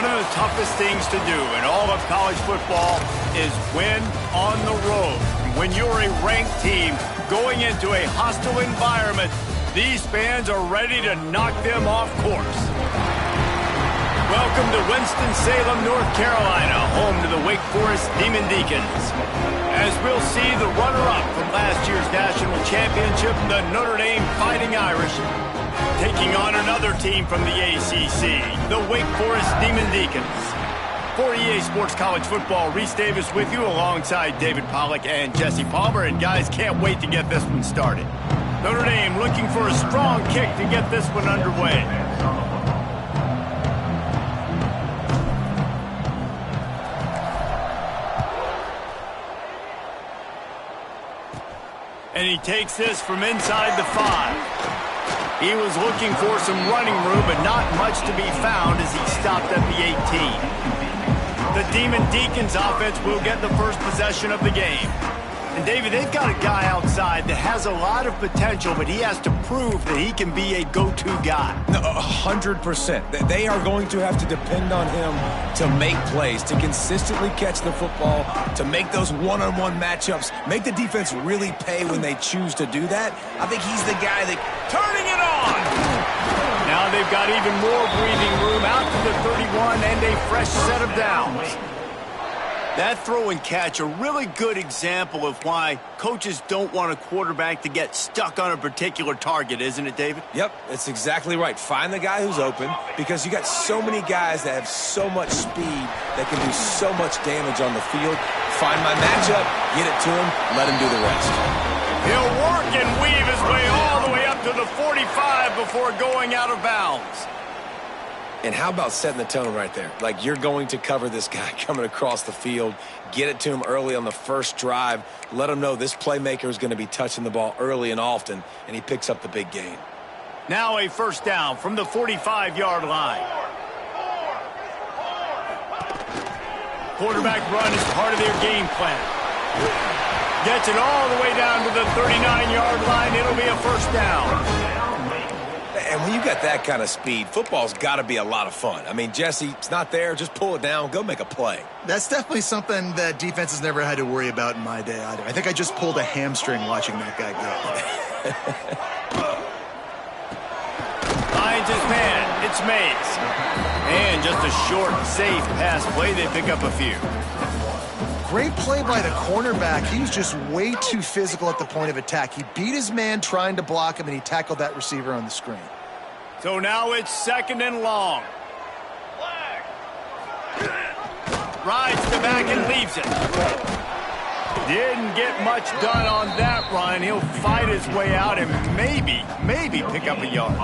One of the toughest things to do in all of college football is win on the road. When you're a ranked team going into a hostile environment, these fans are ready to knock them off course. Welcome to Winston-Salem, North Carolina, home to the Wake Forest Demon Deacons. As we'll see the runner-up from last year's national championship, the Notre Dame Fighting Irish, taking on another team from the ACC, the Wake Forest Demon Deacons. For EA Sports College Football, Reese Davis with you alongside David Pollack and Jesse Palmer. And guys, can't wait to get this one started. Notre Dame looking for a strong kick to get this one underway. And he takes this from inside the 5. He was looking for some running room, but not much to be found as he stopped at the 18. The Demon Deacons offense will get the first possession of the game. And David, they've got a guy outside that has a lot of potential, but he has to prove that he can be a go-to guy. 100%. They are going to have to depend on him to make plays, to consistently catch the football, to make those one-on-one matchups, make the defense really pay when they choose to do that. I think he's the guy that turning it on. Now they've got even more breathing room out to the 31 and a fresh set of downs. That throw and catch, a really good example of why coaches don't want a quarterback to get stuck on a particular target, isn't it, David? Yep, it's exactly right. Find the guy who's open, because you got so many guys that have so much speed that can do so much damage on the field. Find my matchup, get it to him, let him do the rest. He'll work and weave his way all the way up to the 45 before going out of bounds. And how about setting the tone right there? Like, you're going to cover this guy coming across the field, get it to him early on the first drive, let him know this playmaker is going to be touching the ball early and often, and he picks up the big gain. Now a first down from the 45-yard line. Quarterback run is part of their game plan. Gets it all the way down to the 39-yard line. It'll be a first down. And when you got that kind of speed, football's got to be a lot of fun. I mean, Jesse, it's not there. Just pull it down. Go make a play. That's definitely something that defenses never had to worry about in my day either. I think I just pulled a hamstring watching that guy go. Finds his man. It's Mays. And just a short, safe pass play. They pick up a few. Great play by the cornerback. He was just way too physical at the point of attack. He beat his man trying to block him, and he tackled that receiver on the screen. So now it's second and long. Rides the back and leaves it. Didn't get much done on that run. He'll fight his way out and maybe pick up a yard.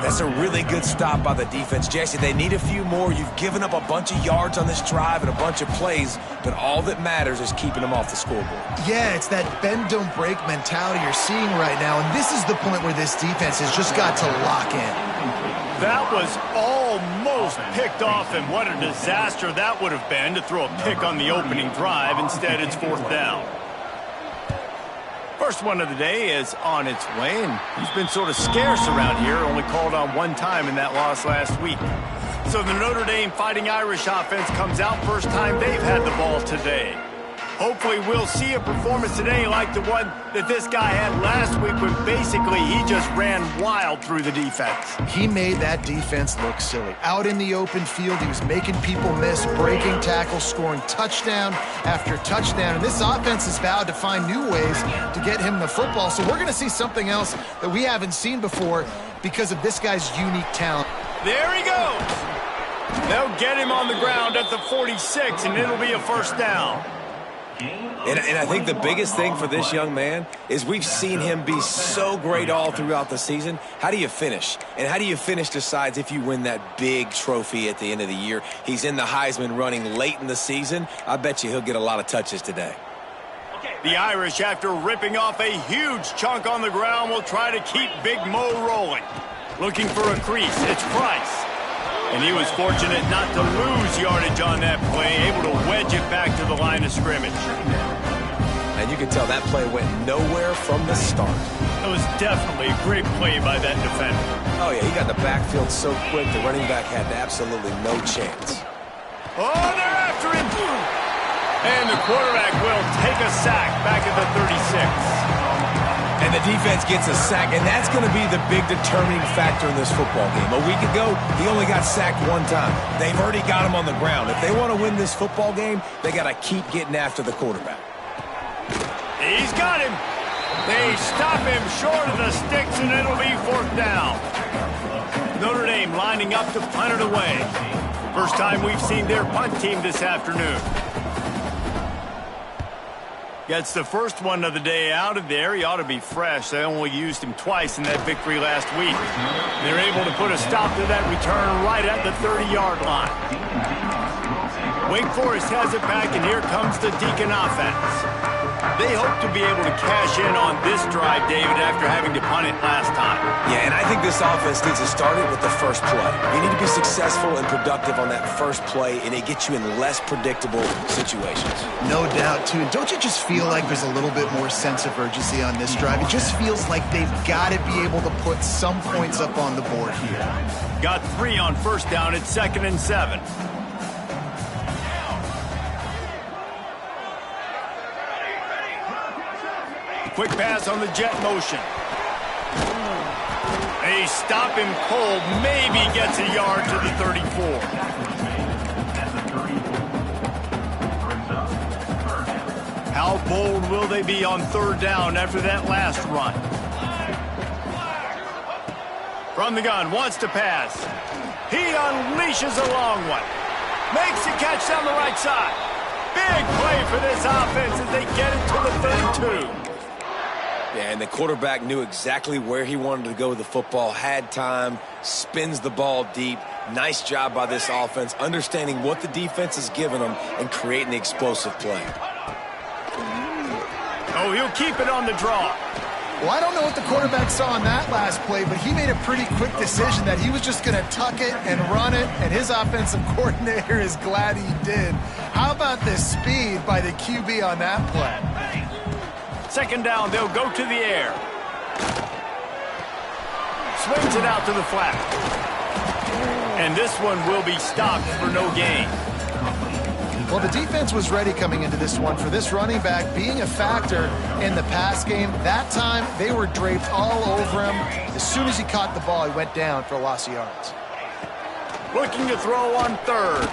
That's a really good stop by the defense. Jesse, they need a few more. You've given up a bunch of yards on this drive and a bunch of plays, but all that matters is keeping them off the scoreboard. Yeah, it's that bend, don't break mentality you're seeing right now, and this is the point where this defense has just got to lock in. That was almost picked off, and what a disaster that would have been to throw a pick on the opening drive. Instead, it's fourth down. First one of the day is on its way, and he's been sort of scarce around here, only called on one time in that loss last week. So the Notre Dame Fighting Irish offense comes out first time they've had the ball today. Hopefully we'll see a performance today like the one that this guy had last week when basically he just ran wild through the defense. He made that defense look silly. Out in the open field, he was making people miss, breaking tackles, scoring touchdown after touchdown. And this offense has vowed to find new ways to get him the football. So we're going to see something else that we haven't seen before because of this guy's unique talent. There he goes. They'll get him on the ground at the 46, and it'll be a first down. And I think the biggest thing for this young man is we've seen him be so great all throughout the season. How do you finish? And how do you finish decides if you win that big trophy at the end of the year. He's in the Heisman running late in the season. I bet you he'll get a lot of touches today. The Irish, after ripping off a huge chunk on the ground, will try to keep Big Mo rolling. Looking for a crease. It's Price. And he was fortunate not to lose yardage on that play, able to wedge it back to the line of scrimmage. And you can tell that play went nowhere from the start. It was definitely a great play by that defender. Oh, yeah, he got in the backfield so quick, the running back had absolutely no chance. Oh, they're after him. And the quarterback will take a sack back at the 36. And the defense gets a sack, and that's going to be the big determining factor in this football game. A week ago, he only got sacked one time. They've already got him on the ground. If they want to win this football game, they got to keep getting after the quarterback. He's got him. They stop him short of the sticks, and it'll be 4th down. Notre Dame lining up to punt it away. First time we've seen their punt team this afternoon. Gets the first one of the day out of there. He ought to be fresh. They only used him twice in that victory last week. They're able to put a stop to that return right at the 30-yard line. Wake Forest has it back, and here comes the Deacon offense. They hope to be able to cash in on this drive, David, after having to punt it last time. Yeah, and I think this offense needs to start it with the first play. You need to be successful and productive on that first play, and it gets you in less predictable situations. No doubt, too. And don't you just feel like there's a little bit more sense of urgency on this drive? It just feels like they've got to be able to put some points up on the board here. Got 3 on first down at 2nd and 7. Quick pass on the jet motion. They stop him cold. Maybe gets a yard to the 34. How bold will they be on 3rd down after that last run? From the gun, wants to pass. He unleashes a long one. Makes the catch down the right side. Big play for this offense as they get it to the 32. Yeah, and the quarterback knew exactly where he wanted to go with the football, had time, spins the ball deep. Nice job by this offense, understanding what the defense is giving them and creating the explosive play. Oh, he'll keep it on the draw. Well, I don't know what the quarterback saw on that last play, but he made a pretty quick decision that he was just going to tuck it and run it, and his offensive coordinator is glad he did. How about the speed by the QB on that play? 2nd down, they'll go to the air. Swings it out to the flat. And this one will be stopped for no gain. Well, the defense was ready coming into this one for this running back being a factor in the pass game. That time, they were draped all over him. As soon as he caught the ball, he went down for a loss of yards. Looking to throw on 3rd.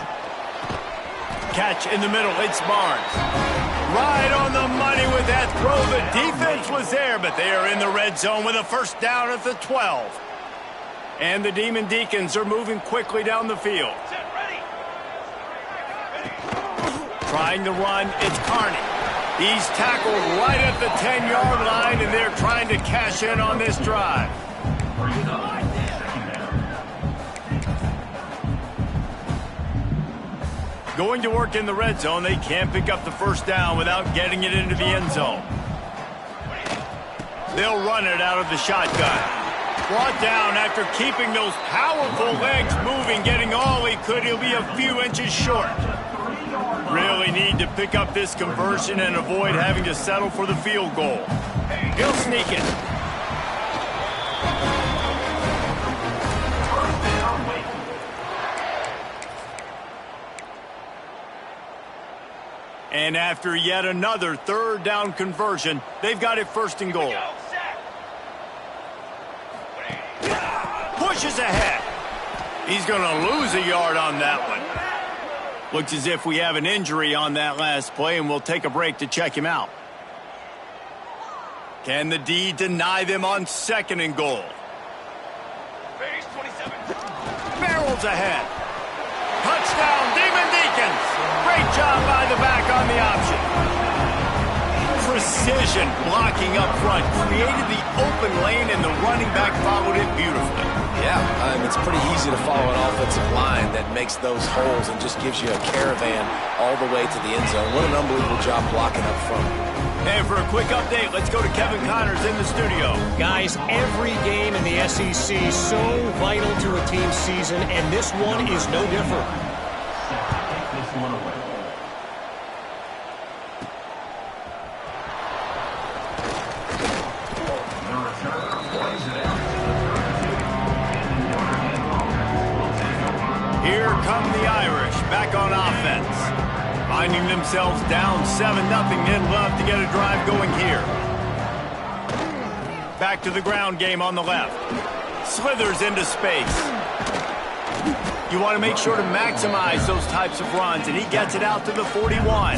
Catch in the middle, it's Barnes. Right on the money with that throw. The defense was there, but they are in the red zone with a 1st down at the 12. And the Demon Deacons are moving quickly down the field. Trying to run, it's Carney. He's tackled right at the 10-yard line, and they're trying to cash in on this drive. Going to work in the red zone, they can't pick up the 1st down without getting it into the end zone. They'll run it out of the shotgun. Brought down after keeping those powerful legs moving, getting all he could. He'll be a few inches short. Really need to pick up this conversion and avoid having to settle for the field goal. He'll sneak it. And after yet another 3rd down conversion, they've got it 1st and goal. Pushes ahead. He's going to lose a yard on that one. Looks as if we have an injury on that last play, and we'll take a break to check him out. Can the D deny them on 2nd and goal? Barrels ahead. Touchdown, Demon Deacons. Great job by the back on the option. Precision blocking up front. Created the open lane, and the running back followed it beautifully. Yeah, it's pretty easy to follow an offensive line that makes those holes and just gives you a caravan all the way to the end zone. What an unbelievable job blocking up front. And for a quick update, let's go to Kevin Connors in the studio. Guys, every game in the SEC is so vital to a team's season, and this one is no different. back on offense. Finding themselves down 7-0, they'd love to get a drive going here. Back to the ground game on the left. Slithers into space. You want to make sure to maximize those types of runs, and he gets it out to the 41.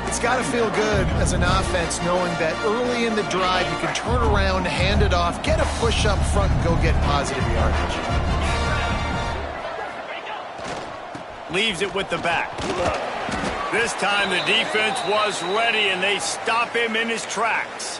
It's got to feel good as an offense knowing that early in the drive you can turn around, hand it off, get a push up front, and go get positive yardage. Leaves it with the back. This time the defense was ready, and they stop him in his tracks.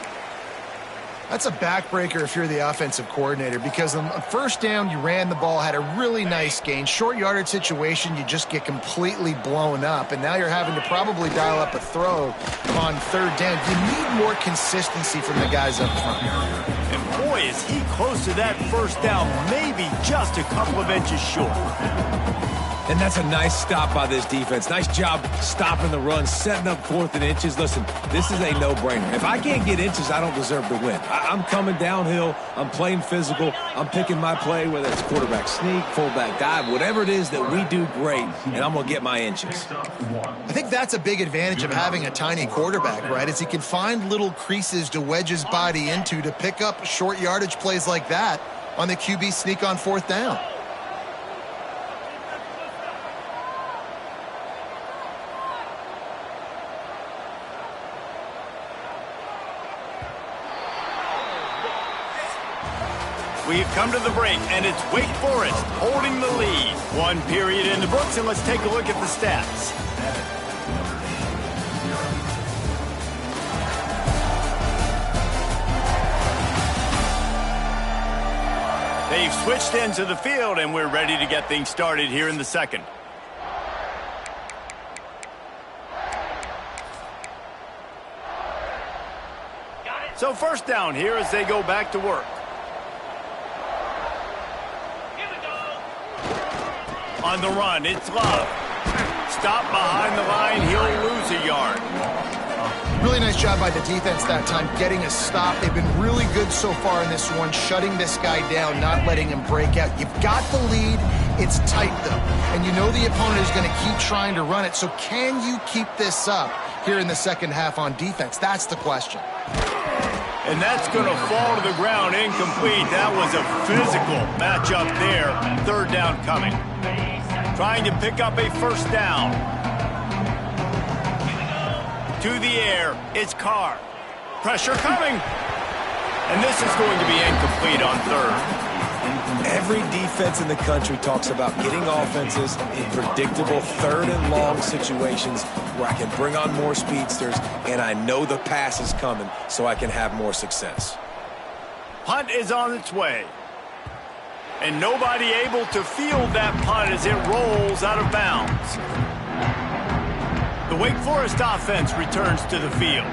That's a backbreaker if you're the offensive coordinator, because on first down, you ran the ball, had a really nice gain. Short yardage situation, you just get completely blown up, and now you're having to probably dial up a throw on third down. You need more consistency from the guys up front. And boy, is he close to that first down, maybe just a couple of inches short. And that's a nice stop by this defense. Nice job stopping the run, setting up 4th and inches. Listen, this is a no-brainer. If I can't get inches, I don't deserve to win. I'm coming downhill. I'm playing physical. I'm picking my play, whether it's quarterback sneak, fullback dive, whatever it is that we do great, and I'm going to get my inches. I think that's a big advantage of having a tiny quarterback, right? Is he can find little creases to wedge his body into to pick up short yardage plays like that on the QB sneak on 4th down. We've come to the break, and it's Wake Forest holding the lead. One period in the books, and let's take a look at the stats. They've switched into the field, and we're ready to get things started here in the second. So first down here as they go back to work. On the run, it's Love. Stop behind the line, he'll lose a yard. Really nice job by the defense that time, getting a stop. They've been really good so far in this one, shutting this guy down, not letting him break out. You've got the lead. It's tight, though. And you know the opponent is going to keep trying to run it. So can you keep this up here in the second half on defense? That's the question. And that's going to fall to the ground, incomplete. That was a physical matchup there. Third down coming. Trying to pick up a first down. To the air, it's Carr. Pressure coming. And this is going to be incomplete on third. Every defense in the country talks about getting offenses in predictable 3rd and long situations where I can bring on more speedsters and I know the pass is coming so I can have more success. Punt is on its way. And nobody able to field that punt as it rolls out of bounds. The Wake Forest offense returns to the field.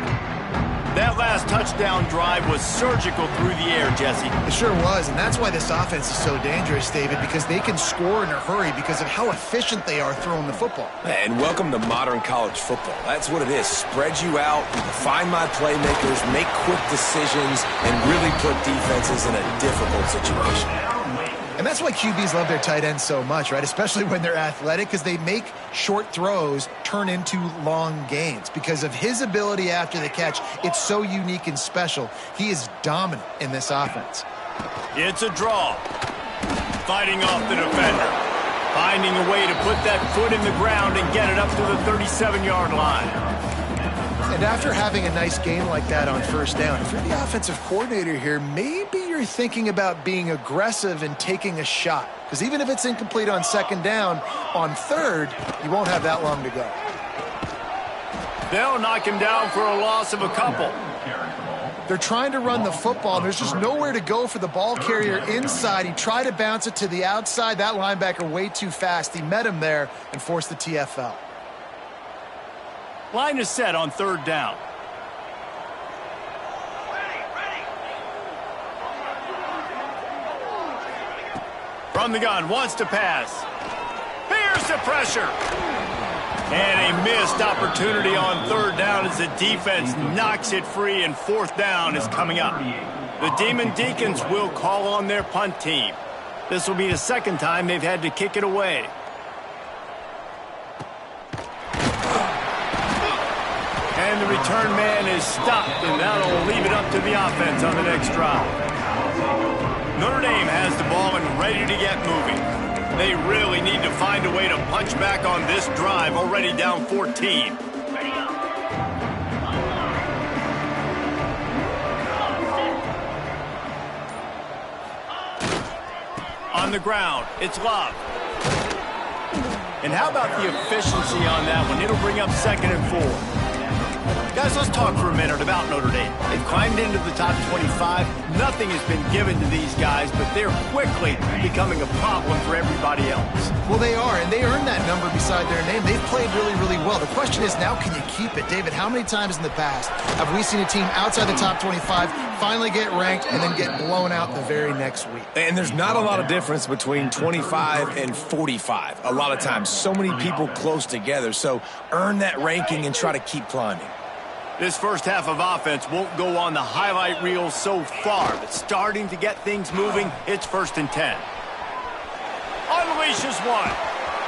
That last touchdown drive was surgical through the air, Jesse. It sure was, and that's why this offense is so dangerous, David, because they can score in a hurry because of how efficient they are throwing the football. And welcome to modern college football. That's what it is. Spread you out, find my playmakers, make quick decisions, and really put defenses in a difficult situation. And that's why QBs love their tight ends so much, right? Especially when they're athletic, because they make short throws turn into long gains. Because of his ability after the catch, it's so unique and special. He is dominant in this offense. It's a draw. Fighting off the defender. Finding a way to put that foot in the ground and get it up to the 37-yard line. And after having a nice game like that on first down, if you're the offensive coordinator here, maybe you're thinking about being aggressive and taking a shot. Because even if it's incomplete on second down, on third, you won't have that long to go. They'll knock him down for a loss of a couple. They're trying to run the football. There's just nowhere to go for the ball carrier inside. He tried to bounce it to the outside. That linebacker way too fast. He met him there and forced the TFL. Line is set on third down. From the gun, wants to pass. Here's the pressure. And a missed opportunity on third down as the defense knocks it free, and fourth down is coming up. The Demon Deacons will call on their punt team. This will be the second time they've had to kick it away. And the return man is stopped, and that'll leave it up to the offense on the next drive. Notre Dame has the ball and ready to get moving. They really need to find a way to punch back on this drive, already down 14. On the ground, it's Love. And how about the efficiency on that one? It'll bring up 2nd and 4. Guys, let's talk for a minute about Notre Dame. They've climbed into the top 25. Nothing has been given to these guys, but they're quickly becoming a problem for everybody else. Well, they are, and they earned that number beside their name. They've played really, really well. The question is, now can you keep it? David, how many times in the past have we seen a team outside the top 25 finally get ranked and then get blown out the very next week? And there's not a lot of difference between 25 and 45. A lot of times, so many people close together. So earn that ranking and try to keep climbing. This first half of offense won't go on the highlight reel so far, but starting to get things moving, it's 1st and 10. Unleashes one.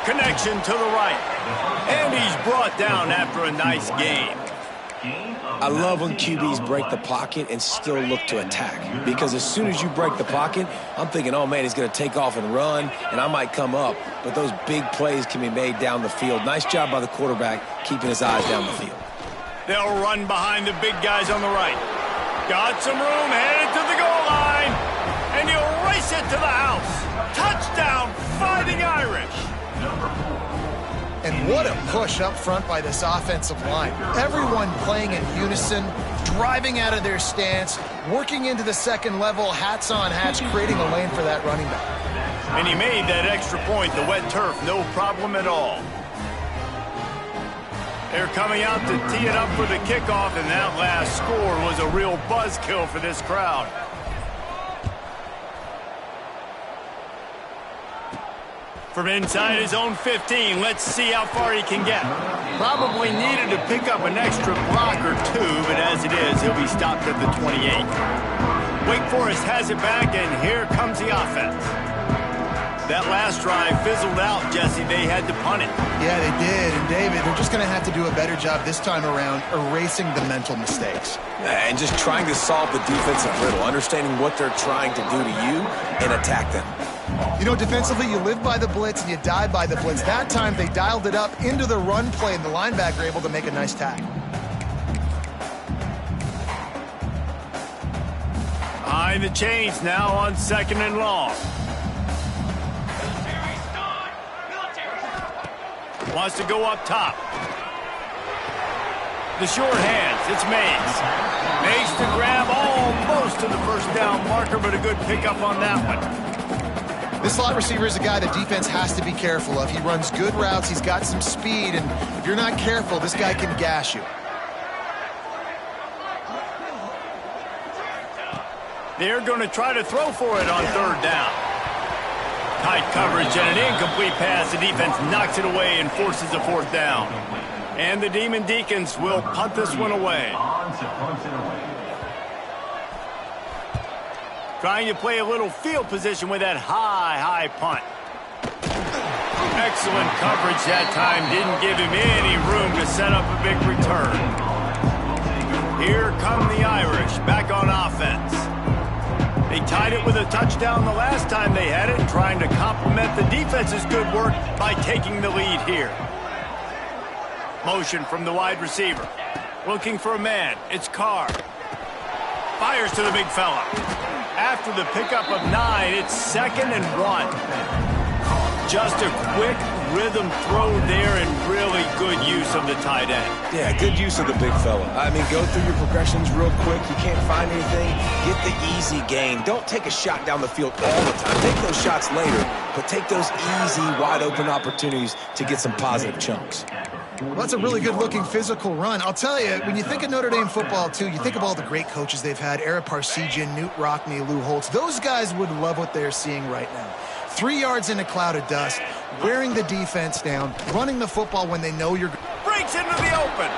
Connection to the right. And he's brought down after a nice gain. I love when QBs break the pocket and still look to attack. Because as soon as you break the pocket, I'm thinking, oh, man, he's going to take off and run, and I might come up. But those big plays can be made down the field. Nice job by the quarterback keeping his eyes down the field. They'll run behind the big guys on the right. Got some room, headed to the goal line. And he'll race it to the house. Touchdown, Fighting Irish. And what a push up front by this offensive line. Everyone playing in unison, driving out of their stance, working into the second level, hats on hats, creating a lane for that running back. And he made that extra point, the wet turf, no problem at all. They're coming out to tee it up for the kickoff, and that last score was a real buzzkill for this crowd. From inside his own 15, let's see how far he can get. Probably needed to pick up an extra block or two, but as it is, he'll be stopped at the 28. Wake Forest has it back, and here comes the offense. That last drive fizzled out, Jesse. They had to punt it. Yeah, they did. And, David, they're just going to have to do a better job this time around erasing the mental mistakes. And just trying to solve the defensive riddle, understanding what they're trying to do to you and attack them. You know, defensively, you live by the blitz and you die by the blitz. That time, they dialed it up into the run play, and the linebacker able to make a nice tackle. Behind the chains now on 2nd and long. Wants to go up top. The short hands, it's Mays. Makes the grab almost to the first down marker, but a good pickup on that one. This slot receiver is a guy the defense has to be careful of. He runs good routes, he's got some speed, and if you're not careful, this guy can gash you. They're going to try to throw for it on 3rd down. Tight coverage and an incomplete pass. The defense knocks it away and forces a 4th down. And the Demon Deacons will punt this one away. Trying to play a little field position with that high punt. Excellent coverage that time. Didn't give him any room to set up a big return. Here come the Irish back on offense. They tied it with a touchdown the last time they had it, trying to complement the defense's good work by taking the lead here. Motion from the wide receiver. Looking for a man. It's Carr. Fires to the big fella. After the pickup of 9, it's 2nd and 1. Just a quick rhythm throw there and really good use of the tight end. Yeah, good use of the big fella. I mean, go through your progressions real quick. You can't find anything. Get the easy gain. Don't take a shot down the field all the time. Take those shots later, but take those easy, wide-open opportunities to get some positive chunks. Well, that's a really good-looking physical run. I'll tell you, when you think of Notre Dame football, too, you think of all the great coaches they've had, Ara Parseghian, Newt Rockne, Lou Holtz. Those guys would love what they're seeing right now. 3 yards in a cloud of dust, wearing the defense down, running the football when they know you're... Breaks into the open.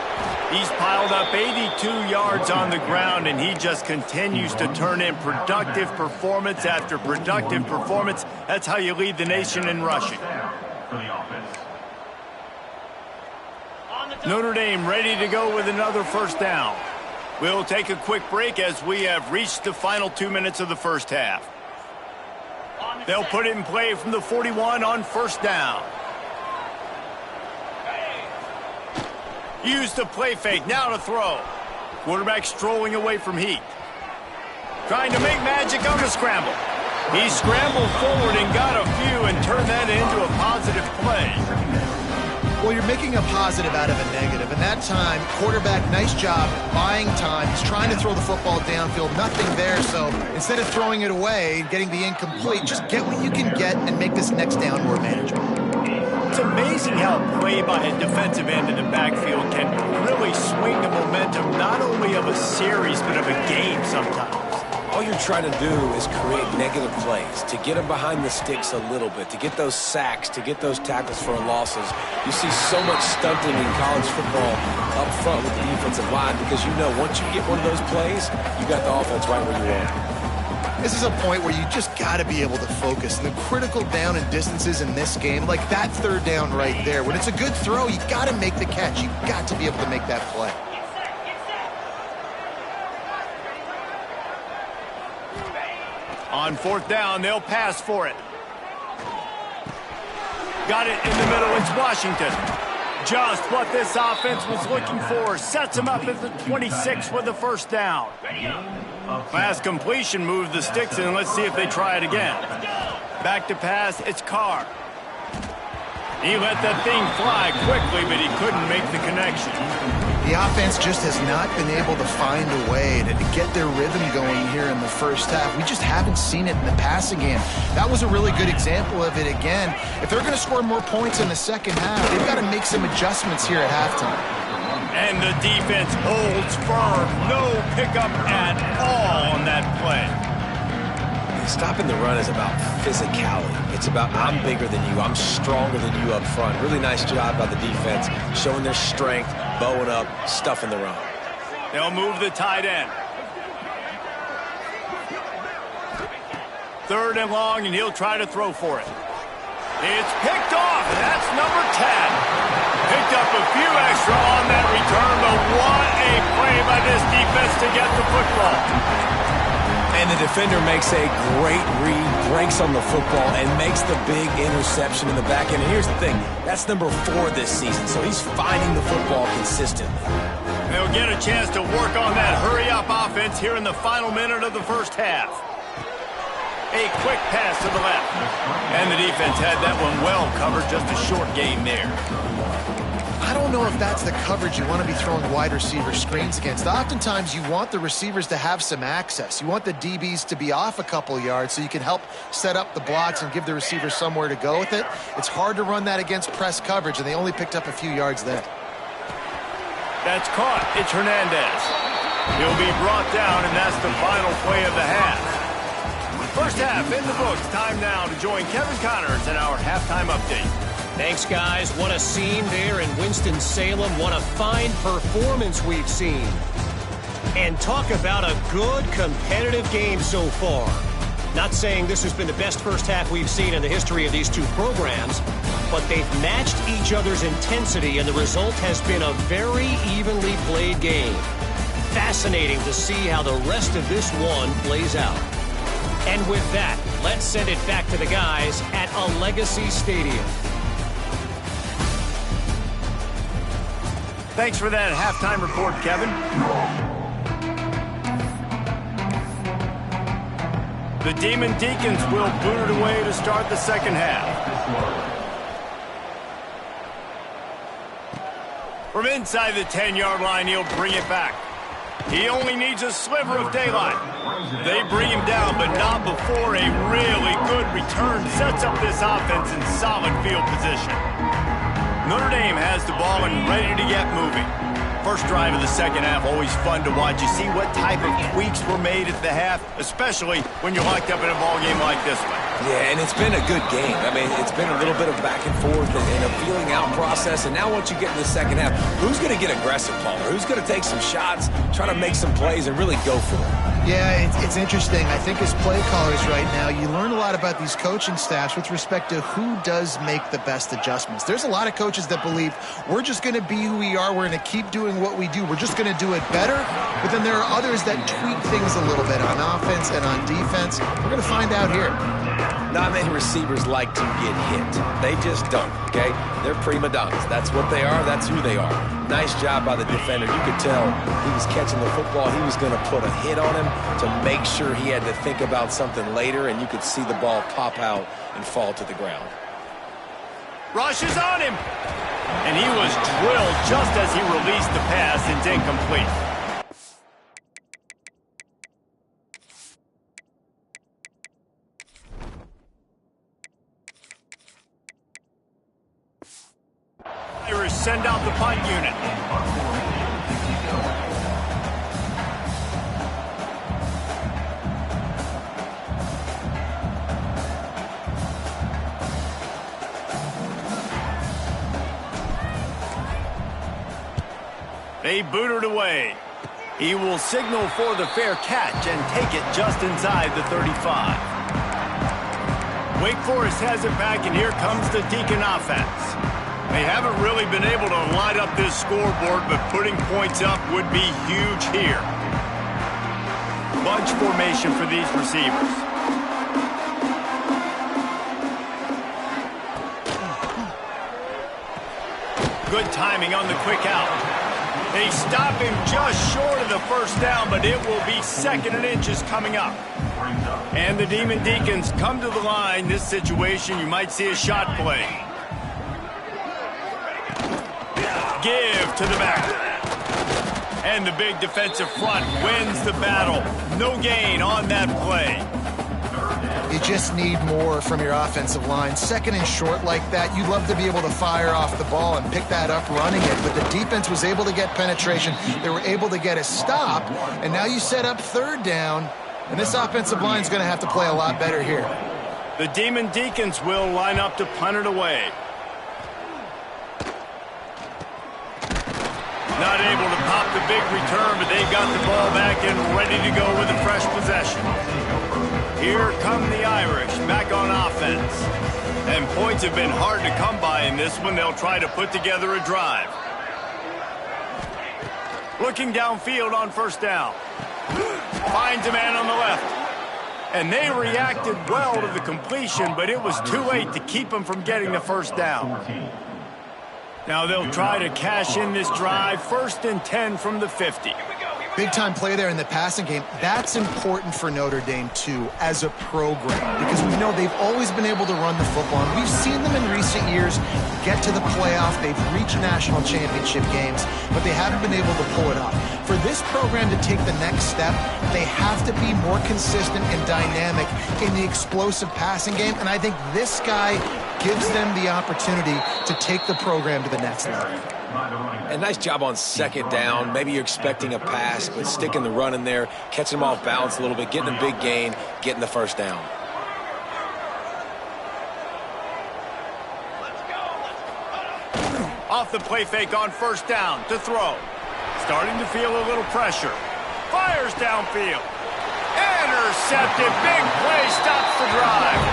He's piled up 82 yards on the ground, and he just continues to turn in productive performance after productive performance. That's how you lead the nation in rushing. Notre Dame ready to go with another first down. We'll take a quick break as we have reached the final 2 minutes of the first half. They'll put it in play from the 41 on first down. Use the play fake, now to throw. Quarterback strolling away from Heat. Trying to make magic on the scramble. He scrambled forward and got a few and turned that into a positive play. Well, you're making a positive out of a negative. And that time, quarterback, nice job buying time. He's trying to throw the football downfield, nothing there. So instead of throwing it away, getting the incomplete, just get what you can get and make this next down more manageable. It's amazing how a play by a defensive end in the backfield can really swing the momentum not only of a series but of a game sometimes. All you're trying to do is create negative plays, to get them behind the sticks a little bit, to get those sacks, to get those tackles for losses. You see so much stunting in college football up front with the defensive line because you know once you get one of those plays, you got the offense right where you want. This is a point where you just got to be able to focus. And the critical down and distances in this game, like that third down right there, when it's a good throw, you got to make the catch. You got to be able to make that play. On fourth down, they'll pass for it. Got it in the middle. It's Washington. Just what this offense was looking for. Sets him up at the 26 with the first down. Last completion moved the sticks in. Let's see if they try it again. Back to pass. It's Carr. He let that thing fly quickly, but he couldn't make the connection. The offense just has not been able to find a way to get their rhythm going here in the first half. We just haven't seen it in the passing game. That was a really good example of it again. If they're going to score more points in the second half, they've got to make some adjustments here at halftime. And the defense holds firm. No pickup at all on that play. Stopping the run is about physicality. It's about I'm bigger than you, I'm stronger than you up front. Really nice job by the defense, showing their strength, bowing up, stuffing the run. They'll move the tight end. Third and long, and he'll try to throw for it. It's picked off, and that's number 10. Picked up a few extra on that return, but what a play by this defense to get the football. And the defender makes a great read, breaks on the football, and makes the big interception in the back end. And here's the thing, that's number 4 this season, so he's finding the football consistently. They'll get a chance to work on that hurry-up offense here in the final minute of the first half. A quick pass to the left. And the defense had that one well covered, just a short gain there. I don't know if that's the coverage you want to be throwing wide receiver screens against. Oftentimes, you want the receivers to have some access. You want the DBs to be off a couple yards so you can help set up the blocks and give the receivers somewhere to go with it. It's hard to run that against press coverage, and they only picked up a few yards there. That's caught. It's Hernandez. He'll be brought down, and that's the final play of the half. First half in the books. Time now to join Kevin Connors in our halftime update. Thanks, guys. What a scene there in Winston-Salem. What a fine performance we've seen. And talk about a good competitive game so far. Not saying this has been the best first half we've seen in the history of these two programs, but they've matched each other's intensity, and the result has been a very evenly played game. Fascinating to see how the rest of this one plays out. And with that, let's send it back to the guys at Allegacy Stadium. Thanks for that halftime report, Kevin. The Demon Deacons will boot it away to start the second half. From inside the 10-yard line, he'll bring it back. He only needs a sliver of daylight. They bring him down, but not before a really good return sets up this offense in solid field position. Notre Dame has the ball and ready to get moving. First drive of the second half, always fun to watch. You see what type of tweaks were made at the half, especially when you're locked up in a ball game like this one. Yeah, and it's been a good game. I mean, it's been a little bit of back and forth and a feeling out process. And now once you get in the second half, who's going to get aggressive, Palmer? Who's going to take some shots, try to make some plays, and really go for it? Yeah, it's interesting. I think as play callers right now, you learn a lot about these coaching staffs with respect to who does make the best adjustments. There's a lot of coaches that believe we're just going to be who we are. We're going to keep doing what we do. We're just going to do it better. But then there are others that tweak things a little bit on offense and on defense. We're going to find out here. Not many receivers like to get hit. They just don't, okay? They're prima donnas. That's what they are. That's who they are. Nice job by the defender. You could tell he was catching the football. He was going to put a hit on him to make sure he had to think about something later, and you could see the ball pop out and fall to the ground. Rush is on him. And he was drilled just as he released the pass. It's incomplete. Irish send out the punt unit. They boot it away. He will signal for the fair catch and take it just inside the 35. Wake Forest has it back, and here comes the Deacon offense. They haven't really been able to light up this scoreboard, but putting points up would be huge here. Bunch formation for these receivers. Good timing on the quick out. They stop him just short of the first down, but it will be 2nd and inches coming up. And the Demon Deacons come to the line. This situation, you might see a shot play. Give to the back. And the big defensive front wins the battle. No gain on that play. You just need more from your offensive line. 2nd and short like that, you'd love to be able to fire off the ball and pick that up running it, but the defense was able to get penetration. They were able to get a stop, and now you set up 3rd down, and this offensive line is going to have to play a lot better here. The Demon Deacons will line up to punt it away. Not able to pop the big return, but they got the ball back and ready to go with a fresh possession. Here come the Irish back on offense. And points have been hard to come by in this one. They'll try to put together a drive. Looking downfield on 1st down. Finds a man on the left. And they reacted well to the completion, but it was too late to keep them from getting the 1st down. Now they'll try to cash in this drive. 1st and 10 from the 50. Big-time play there in the passing game. That's important for Notre Dame, too, as a program, because we know they've always been able to run the football. And we've seen them in recent years get to the playoff. They've reached national championship games, but they haven't been able to pull it off. For this program to take the next step, they have to be more consistent and dynamic in the explosive passing game, and I think this guy gives them the opportunity to take the program to the next level. And nice job on 2nd down. Maybe you're expecting a pass, but sticking the run in there, catching them off balance a little bit, getting a big gain, getting the 1st down. Off the play fake on 1st down to throw. Starting to feel a little pressure. Fires downfield. Intercepted. Big play stops the drive.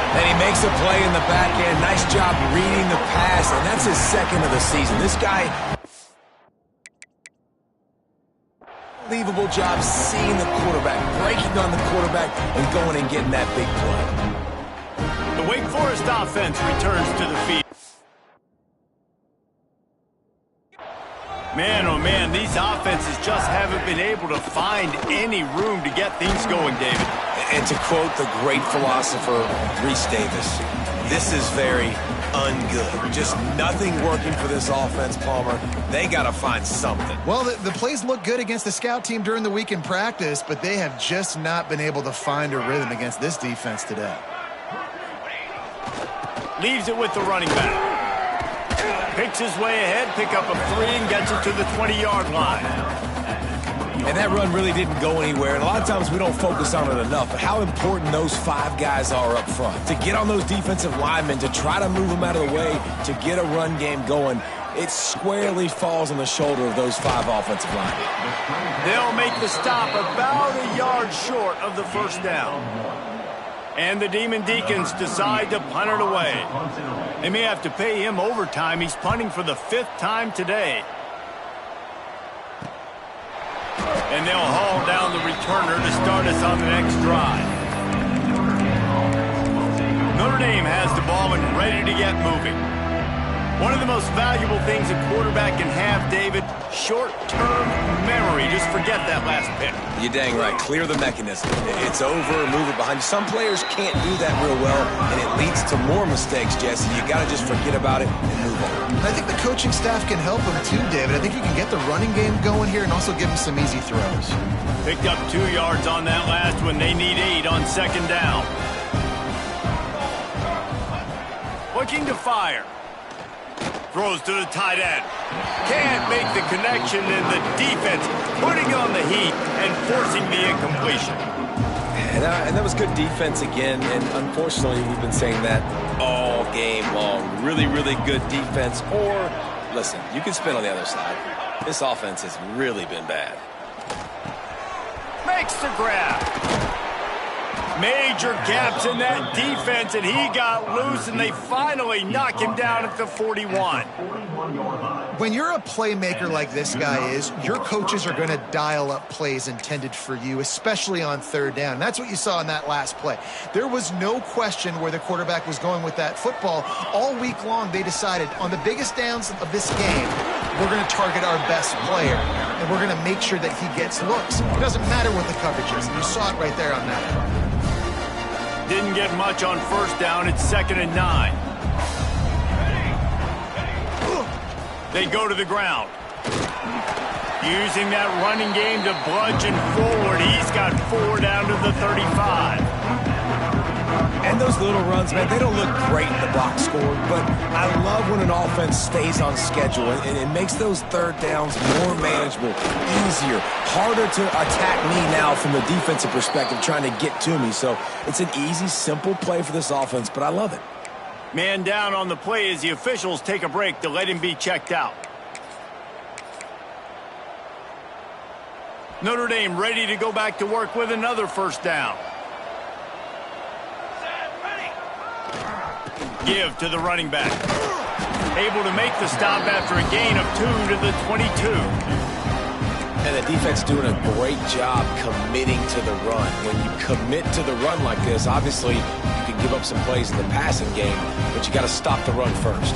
And he makes a play in the back end. Nice job reading the pass, and that's his 2nd of the season. This guy, unbelievable job seeing the quarterback, breaking on the quarterback, and going and getting that big play. The Wake Forest offense returns to the field. Man, oh man, these offenses just haven't been able to find any room to get things going, David. And to quote the great philosopher, Reese Davis, this is very ungood. Just nothing working for this offense, Palmer. They got to find something. Well, the plays look good against the scout team during the week in practice, but they have just not been able to find a rhythm against this defense today. Leaves it with the running back. Picks his way ahead, pick up a 3, and gets it to the 20-yard line. And that run really didn't go anywhere. And a lot of times we don't focus on it enough. But how important those 5 guys are up front. To get on those defensive linemen, to try to move them out of the way, to get a run game going, it squarely falls on the shoulder of those 5 offensive linemen. They'll make the stop about a yard short of the first down. And the Demon Deacons decide to punt it away. They may have to pay him overtime. He's punting for the 5th time today. And they'll haul down the returner to start us on the next drive. Notre Dame has the ball and ready to get moving. One of the most valuable things a quarterback can have, David, short-term memory. Just forget that last pick. You're dang right. Clear the mechanism. It's over, move it behind you. Some players can't do that real well, and it leads to more mistakes, Jesse. You got to just forget about it and move on. I think the coaching staff can help him too, David. I think you can get the running game going here and also give him some easy throws. Picked up 2 yards on that last one. They need 8 on second down. Looking to fire. Throws to the tight end. Can't make the connection, and the defense putting on the heat and forcing the incompletion. And that was good defense again, and unfortunately we've been saying that all game long. Really, really good defense. Or, listen, you can spin on the other side. This offense has really been bad. Makes the grab. Major gaps in that defense, and he got loose, and they finally knock him down at the 41. When you're a playmaker like this guy is, your coaches are going to dial up plays intended for you, especially on third down. And that's what you saw in that last play. There was no question where the quarterback was going with that football. All week long, they decided on the biggest downs of this game, we're going to target our best player, and we're going to make sure that he gets looks. It doesn't matter what the coverage is. You saw it right there on that one. Didn't get much on first down. It's 2nd and 9. They go to the ground. Using that running game to bludgeon forward. He's got 4 down to the 35. And those little runs, man, they don't look great in the box score, but I love when an offense stays on schedule, and it makes those third downs more manageable, easier, harder to attack me now from the defensive perspective trying to get to me. So it's an easy, simple play for this offense, but I love it. Man down on the play as the officials take a break to let him be checked out. Notre Dame ready to go back to work with another first down. Give to the running back. Able to make the stop after a gain of 2 to the 22. And the defense doing a great job committing to the run. When you commit to the run like this, obviously you can give up some plays in the passing game, but you got to stop the run first.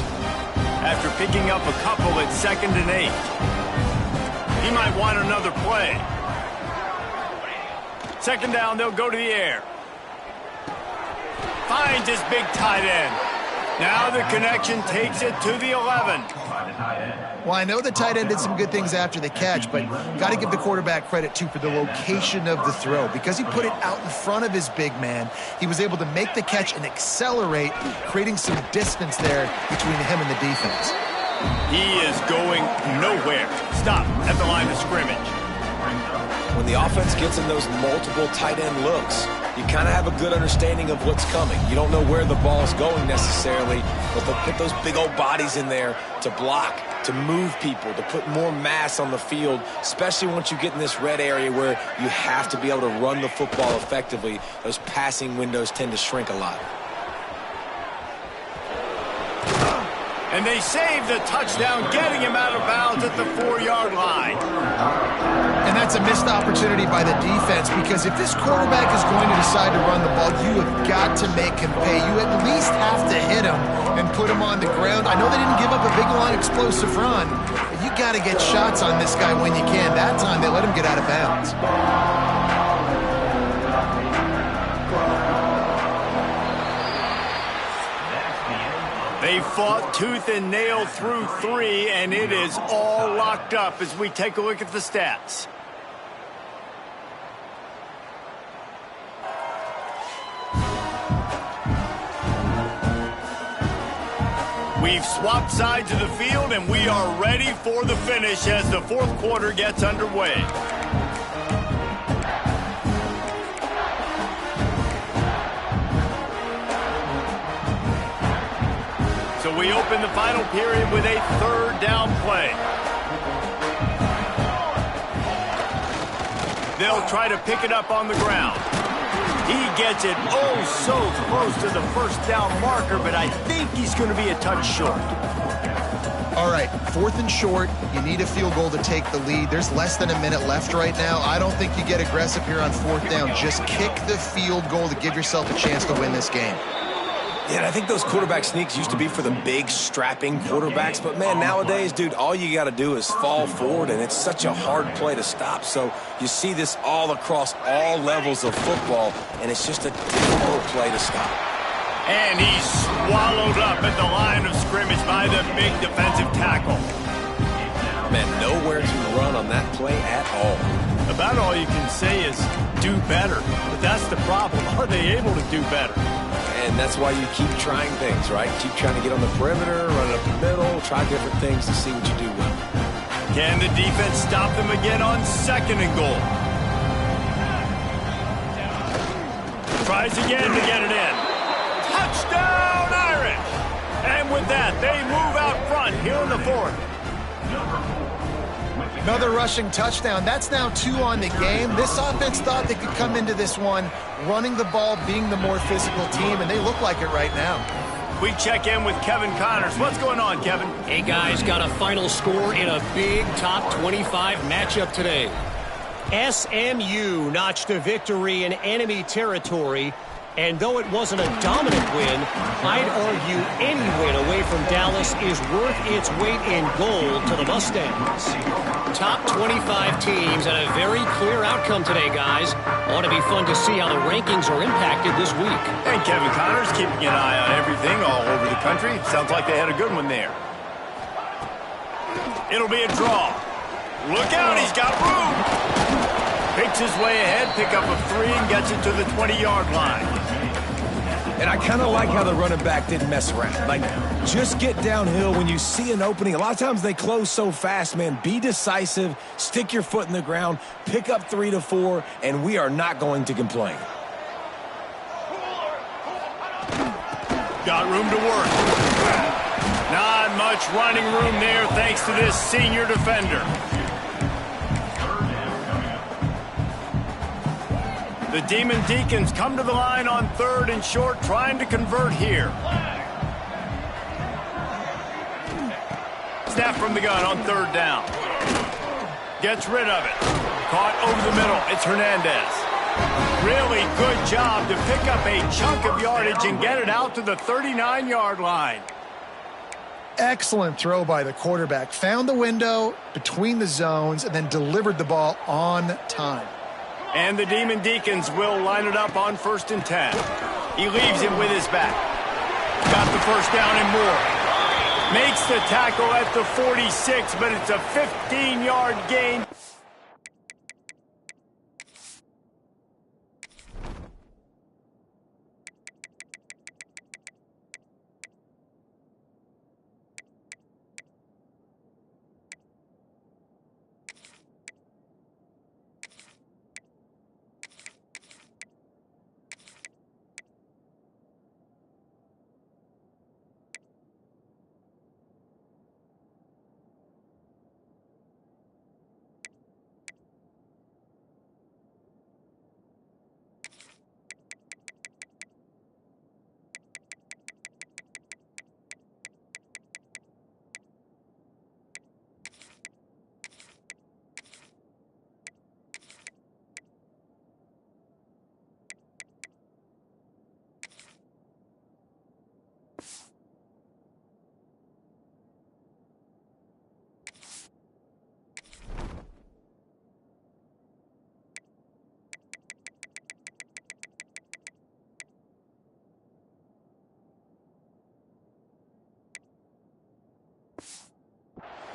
After picking up a couple at 2nd and 8. He might want another play. 2nd down, they'll go to the air. Finds his big tight end. Now the connection takes it to the 11. Well, I know the tight end did some good things after the catch, but got to give the quarterback credit, too, for the location of the throw. Because he put it out in front of his big man, he was able to make the catch and accelerate, creating some distance there between him and the defense. He is going nowhere. Stop at the line of scrimmage. When the offense gets in those multiple tight end looks, you kind of have a good understanding of what's coming. You don't know where the ball's going necessarily, but they'll put those big old bodies in there to block, to move people, to put more mass on the field, especially once you get in this red area where you have to be able to run the football effectively. Those passing windows tend to shrink a lot. And they save the touchdown, getting him out of bounds at the 4-yard line. And that's a missed opportunity by the defense, because if this quarterback is going to decide to run the ball, you have got to make him pay. You at least have to hit him and put him on the ground. I know they didn't give up a big, long, explosive run, but you got to get shots on this guy when you can. That time, they let him get out of bounds. They fought tooth and nail through 3, and it is all locked up as we take a look at the stats. We've swapped sides of the field, and we are ready for the finish as the 4th quarter gets underway. So we open the final period with a third down play. They'll try to pick it up on the ground. He gets it so close to the first down marker, but I think he's going to be a touch short. All right, 4th and short. You need a field goal to take the lead. There's less than a minute left right now. I don't think you get aggressive here on 4th down. Just kick the field goal to give yourself a chance to win this game. Yeah, and I think those quarterback sneaks used to be for the big, strapping quarterbacks. But, man, nowadays, dude, all you got to do is fall forward, and it's such a hard play to stop. So you see this all across all levels of football, and it's just a difficult play to stop. And he's swallowed up at the line of scrimmage by the big defensive tackle. Man, nowhere to run on that play at all. About all you can say is do better. But that's the problem. Are they able to do better? And that's why you keep trying things, right? Keep trying to get on the perimeter, run it up the middle, try different things to see what you do well. Can the defense stop them again on 2nd and goal? Tries again to get it in. Touchdown, Irish! And with that, they move out front here in the 4th. Another rushing touchdown. That's now 2 on the game. This offense thought they could come into this one running the ball, being the more physical team, and they look like it right now. We check in with Kevin Connors. What's going on, Kevin? Hey, guys, got a final score in a big top 25 matchup today. SMU notched a victory in enemy territory, and though it wasn't a dominant win, I'd argue any win away from Dallas is worth its weight in gold to the Mustangs. Top 25 teams and a very clear outcome today, guys. Ought to be fun to see how the rankings are impacted this week. And Kevin Connors keeping an eye on everything all over the country. Sounds like they had a good one there. It'll be a draw. Look out, he's got room. Picks his way ahead, pick up a 3, and gets it to the 20-yard line. And I kind of like how the running back didn't mess around. Like, just get downhill when you see an opening. A lot of times they close so fast, man. Be decisive, stick your foot in the ground, pick up 3 to 4, and we are not going to complain. Got room to work. Not much running room there thanks to this senior defender. The Demon Deacons come to the line on 3rd and short, trying to convert here. Snap from the gun on 3rd down. Gets rid of it. Caught over the middle. It's Hernandez. Really good job to pick up a chunk of yardage and get it out to the 39-yard line. Excellent throw by the quarterback. Found the window between the zones and then delivered the ball on time. And the Demon Deacons will line it up on 1st and 10. He leaves it with his back. Got the first down and more. Makes the tackle at the 46, but it's a 15-yard gain.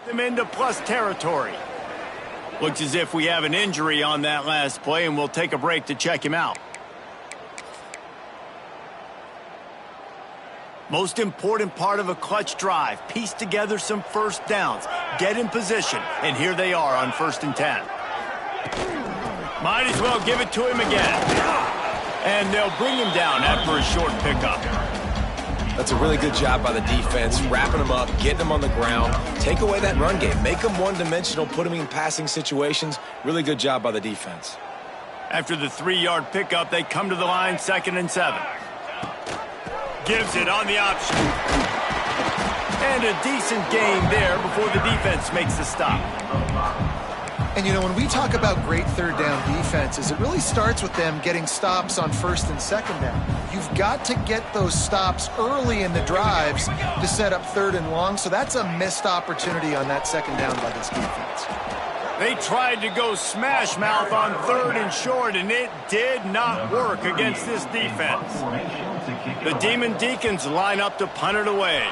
Them into plus territory. Looks as if we have an injury on that last play, and we'll take a break to check him out. Most important part of a clutch drive, piece together some first downs, get in position, and here they are on 1st and 10. Might as well give it to him again. And they'll bring him down after a short pickup. That's a really good job by the defense, wrapping them up, getting them on the ground. Take away that run game. Make them one-dimensional, put them in passing situations. Really good job by the defense. After the 3-yard pickup, they come to the line, 2nd and 7. Gives it on the option. And a decent gain there before the defense makes the stop. And, you know, when we talk about great third down defenses, it really starts with them getting stops on 1st and 2nd down. You've got to get those stops early in the drives to set up 3rd and long, so that's a missed opportunity on that 2nd down by this defense. They tried to go smash mouth on 3rd and short, and it did not work against this defense. The Demon Deacons line up to punt it away.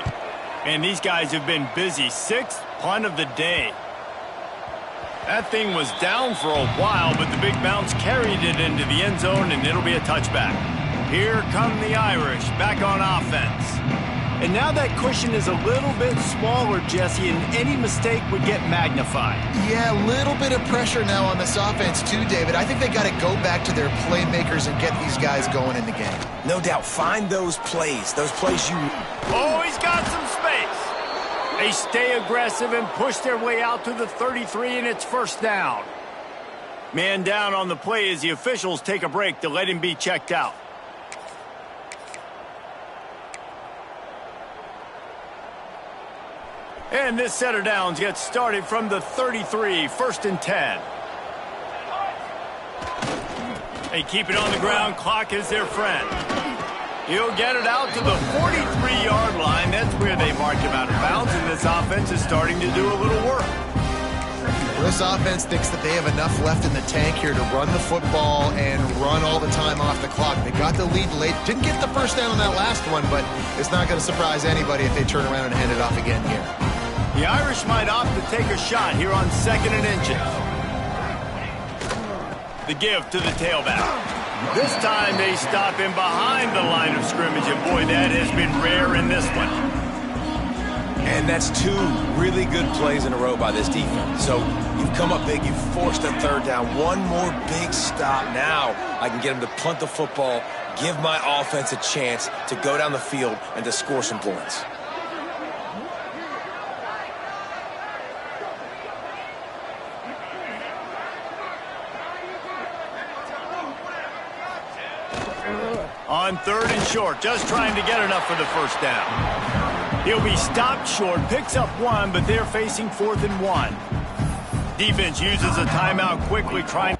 And these guys have been busy. 6th punt of the day. That thing was down for a while, but the big bounce carried it into the end zone, and it'll be a touchback. Here come the Irish, back on offense. And now that cushion is a little bit smaller, Jesse, and any mistake would get magnified. Yeah, a little bit of pressure now on this offense too, David. I think they got to go back to their playmakers and get these guys going in the game. No doubt. Find those plays you... Oh, he's got some space. They stay aggressive and push their way out to the 33, and it's 1st down. Man down on the play as the officials take a break to let him be checked out. And this set of downs gets started from the 33, 1st and 10. They keep it on the ground. Clock is their friend. He'll get it out to the 43-yard line. That's where they mark him out of bounds, and this offense is starting to do a little work. This offense thinks that they have enough left in the tank here to run the football and run all the time off the clock. They got the lead late. Didn't get the 1st down on that last one, but it's not going to surprise anybody if they turn around and hand it off again here. The Irish might opt to take a shot here on 2nd and inches. The give to the tailback. This time they stop him behind the line of scrimmage, and boy, that has been rare in this one. And that's 2 really good plays in a row by this defense. So you've come up big, you've forced a 3rd down. One more big stop. Now I can get him to punt the football, give my offense a chance to go down the field and to score some points. On 3rd and short, just trying to get enough for the 1st down. He'll be stopped short, picks up 1, but they're facing 4th and 1. Defense uses a timeout quickly, trying...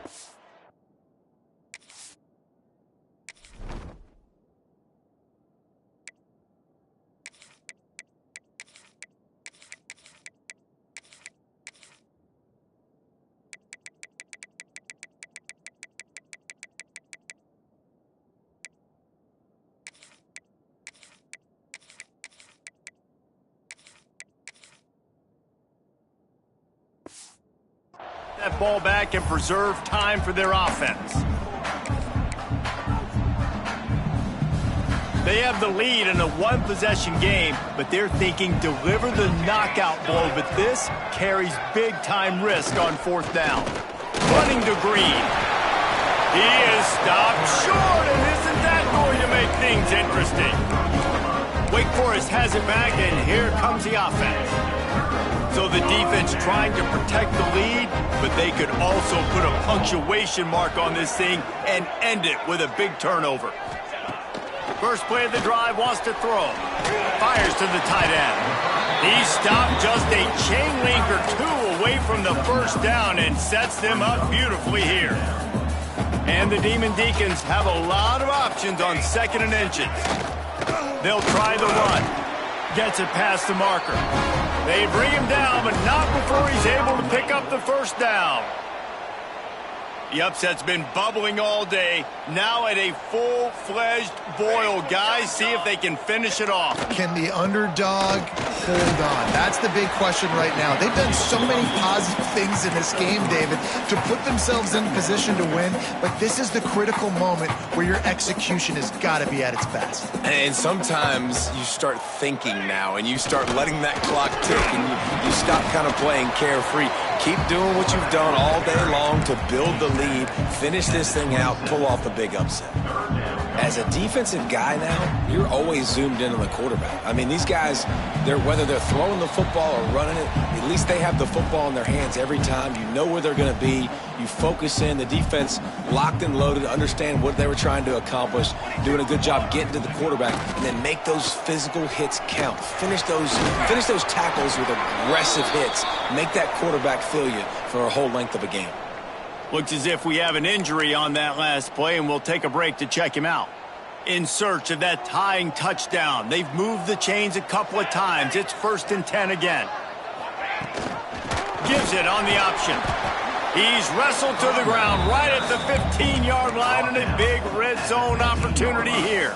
that ball back and preserve time for their offense. They have the lead in a 1-possession game, but they're thinking deliver the knockout blow, but this carries big-time risk on 4th down. Running to Green. He is stopped short, and isn't that going to make things interesting? Wake Forest has it back, and here comes the offense. So the defense trying to protect the lead, but they could also put a punctuation mark on this thing and end it with a big turnover. First play of the drive, wants to throw. Fires to the tight end. He stopped just a chain link or 2 away from the 1st down and sets them up beautifully here. And the Demon Deacons have a lot of options on 2nd and inches. They'll try the run. Gets it past the marker. They bring him down, but not before he's able to pick up the 1st down. The upset's been bubbling all day. Now at a full-fledged boil. Guys, see if they can finish it off. Can the underdog hold on? That's the big question right now. They've done so many positive things in this game, David, to put themselves in position to win, but this is the critical moment where your execution has got to be at its best. And sometimes you start thinking now, and you start letting that clock tick, and you stop kind of playing carefree. Keep doing what you've done all day long to build the lead, finish this thing out, pull off the big upset. as a defensive guy now, you're always zoomed in on the quarterback. I mean, these guys, whether they're throwing the football or running it, at least they have the football in their hands every time. You know where they're going to be. You focus in. The defense locked and loaded, understand what they were trying to accomplish, doing a good job getting to the quarterback, and then make those physical hits count. Finish those tackles with aggressive hits. Make that quarterback feel you for a whole length of a game. Looks as if we have an injury on that last play, and we'll take a break to check him out. In search of that tying touchdown. They've moved the chains a couple of times. It's 1st and 10 again. Gives it on the option. He's wrestled to the ground right at the 15-yard line, and a big red zone opportunity here.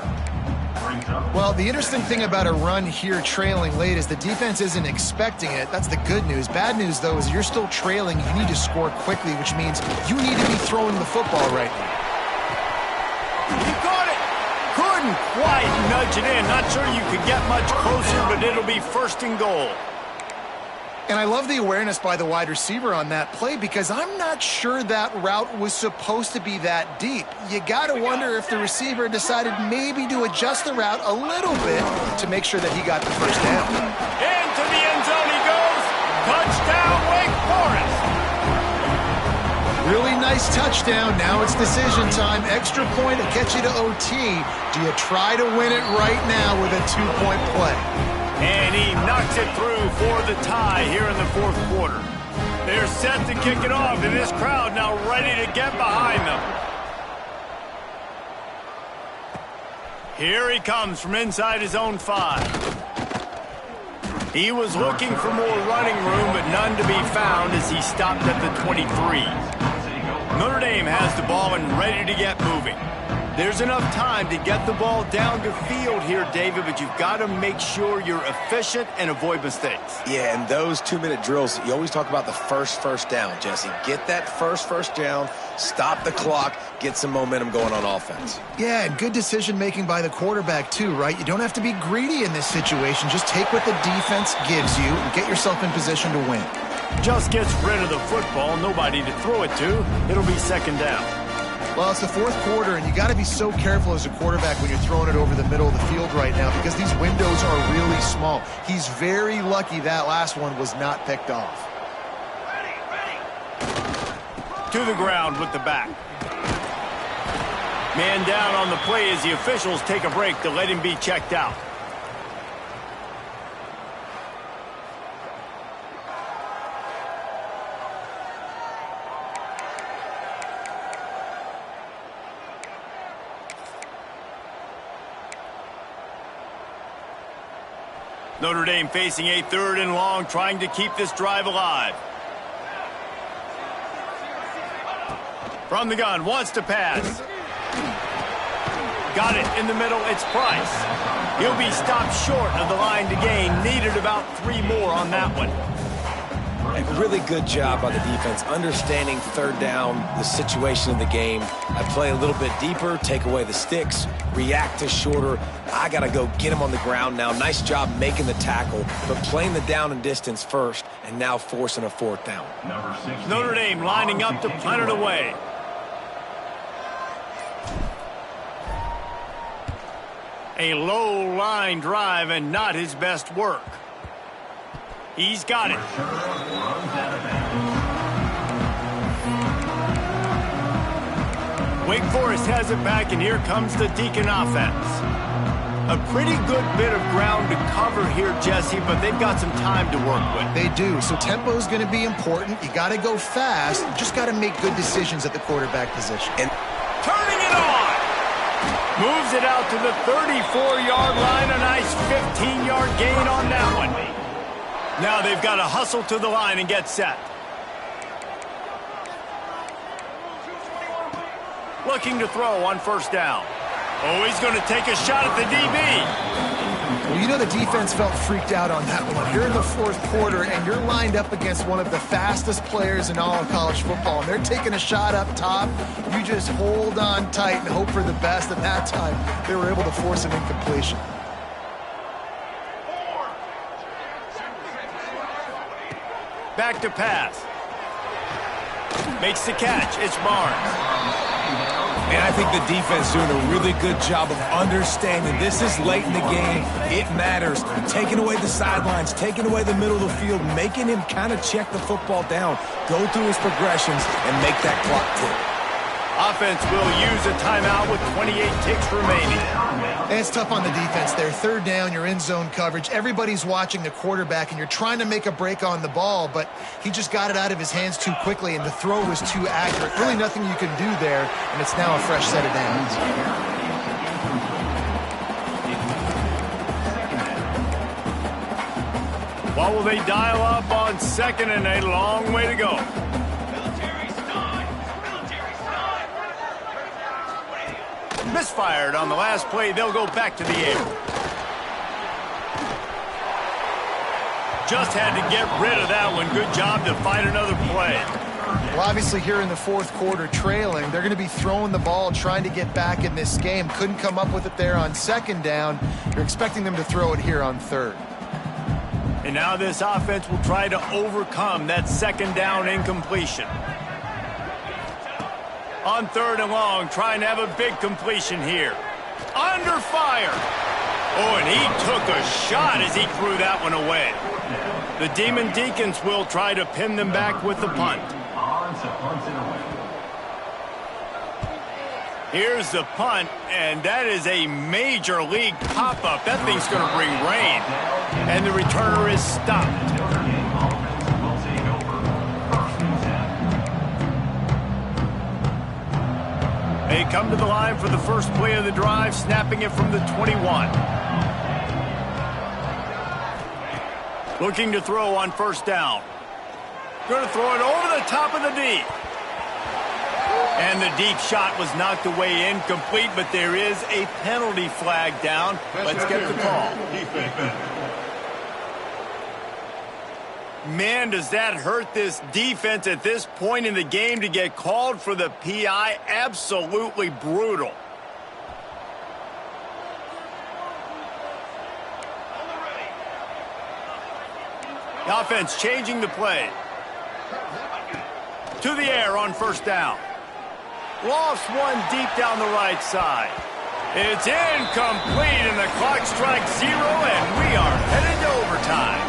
Well, the interesting thing about a run here trailing late is the defense isn't expecting it. That's the good news. Bad news, though, is you're still trailing. You need to score quickly, which means you need to be throwing the football right now. He caught it. Couldn't quite nudge it in. Not sure you could get much closer, but it'll be 1st and goal. And I love the awareness by the wide receiver on that play because I'm not sure that route was supposed to be that deep. You got to wonder if the receiver decided maybe to adjust the route a little bit to make sure that he got the 1st down. Into the end zone he goes. Touchdown, Wake Forest. Really nice touchdown. Now it's decision time. Extra point to get you to OT. Do you try to win it right now with a 2-point play? And he knocks it through for the tie here in the 4th quarter. They're set to kick it off, and this crowd now ready to get behind them. Here he comes from inside his own 5. He was looking for more running room, but none to be found as he stopped at the 23. Notre Dame has the ball and ready to get moving. There's enough time to get the ball down to field here, David, but you've got to make sure you're efficient and avoid mistakes. Yeah, and those 2-minute drills, you always talk about the first down, Jesse. Get that first down, stop the clock, get some momentum going on offense. Yeah, and good decision-making by the quarterback, too, right? You don't have to be greedy in this situation. Just take what the defense gives you and get yourself in position to win. Just gets rid of the football, nobody to throw it to. It'll be 2nd down. Well, it's the 4th quarter, and you got to be so careful as a quarterback when you're throwing it over the middle of the field right now because these windows are really small. He's very lucky that last one was not picked off. To the ground with the back. Man down on the play as the officials take a break to let him be checked out. Notre Dame facing a 3rd and long, trying to keep this drive alive. From the gun, wants to pass. Got it in the middle, it's Price. He'll be stopped short of the line to gain. Needed about 3 more on that one. A really good job by the defense, understanding 3rd down, the situation of the game. I play a little bit deeper, take away the sticks, react to shorter. I got to go get him on the ground now. Nice job making the tackle, but playing the down and distance first, and now forcing a 4th down. Notre Dame lining up to punt it away. A low line drive and not his best work. He's got it. Wake Forest has it back, and here comes the Deacon offense. A pretty good bit of ground to cover here, Jesse, but they've got some time to work with. They do, so tempo is going to be important. You got to go fast. You just got to make good decisions at the quarterback position. And turning it on! Moves it out to the 34-yard line. A nice 15-yard gain on that one. Now they've got to hustle to the line and get set. Looking to throw on 1st down. Oh, he's going to take a shot at the DB. Well, you know the defense felt freaked out on that one. You're in the 4th quarter, and you're lined up against one of the fastest players in all of college football, and they're taking a shot up top. You just hold on tight and hope for the best. And that time, they were able to force an incompletion. Back to pass. Makes the catch. It's Barnes. And I think the defense doing a really good job of understanding this is late in the game. It matters. Taking away the sidelines, taking away the middle of the field, making him kind of check the football down, go through his progressions, and make that clock tick. Offense will use a timeout with 28 ticks remaining. And it's tough on the defense there. Third down, you're in zone coverage. Everybody's watching the quarterback, and you're trying to make a break on the ball, but he just got it out of his hands too quickly, and the throw was too accurate. Really nothing you can do there, and it's now a fresh set of downs. What will they dial up on second and a long way to go? Misfired on the last play. They'll go back to the air. Just had to get rid of that one. Good job to find another play. Well, obviously here in the fourth quarter trailing, they're going to be throwing the ball, trying to get back in this game. Couldn't come up with it there on second down. You're expecting them to throw it here on third. And now this offense will try to overcome that second down incompletion. On third and long, trying to have a big completion here. Under fire. Oh, and he took a shot as he threw that one away. The Demon Deacons will try to pin them back with the punt. Here's the punt, and that is a major league pop-up. That thing's going to bring rain. And the returner is stopped. They come to the line for the first play of the drive, snapping it from the 21. Looking to throw on first down. Going to throw it over the top of the deep. And the deep shot was knocked away incomplete, but there is a penalty flag down. Let's get the call. Man, does that hurt this defense at this point in the game to get called for the PI. Absolutely brutal. The offense changing the play. To the air on first down. Lofts one deep down the right side. It's incomplete, and the clock strikes 0, and we are headed to overtime.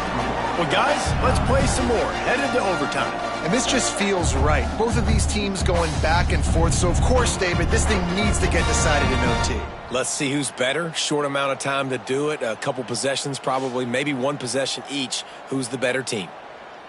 Well, guys, let's play some more. Headed to overtime. And this just feels right. Both of these teams going back and forth. So, of course, David, this thing needs to get decided in OT. Let's see who's better. Short amount of time to do it. A couple possessions probably. Maybe one possession each. Who's the better team?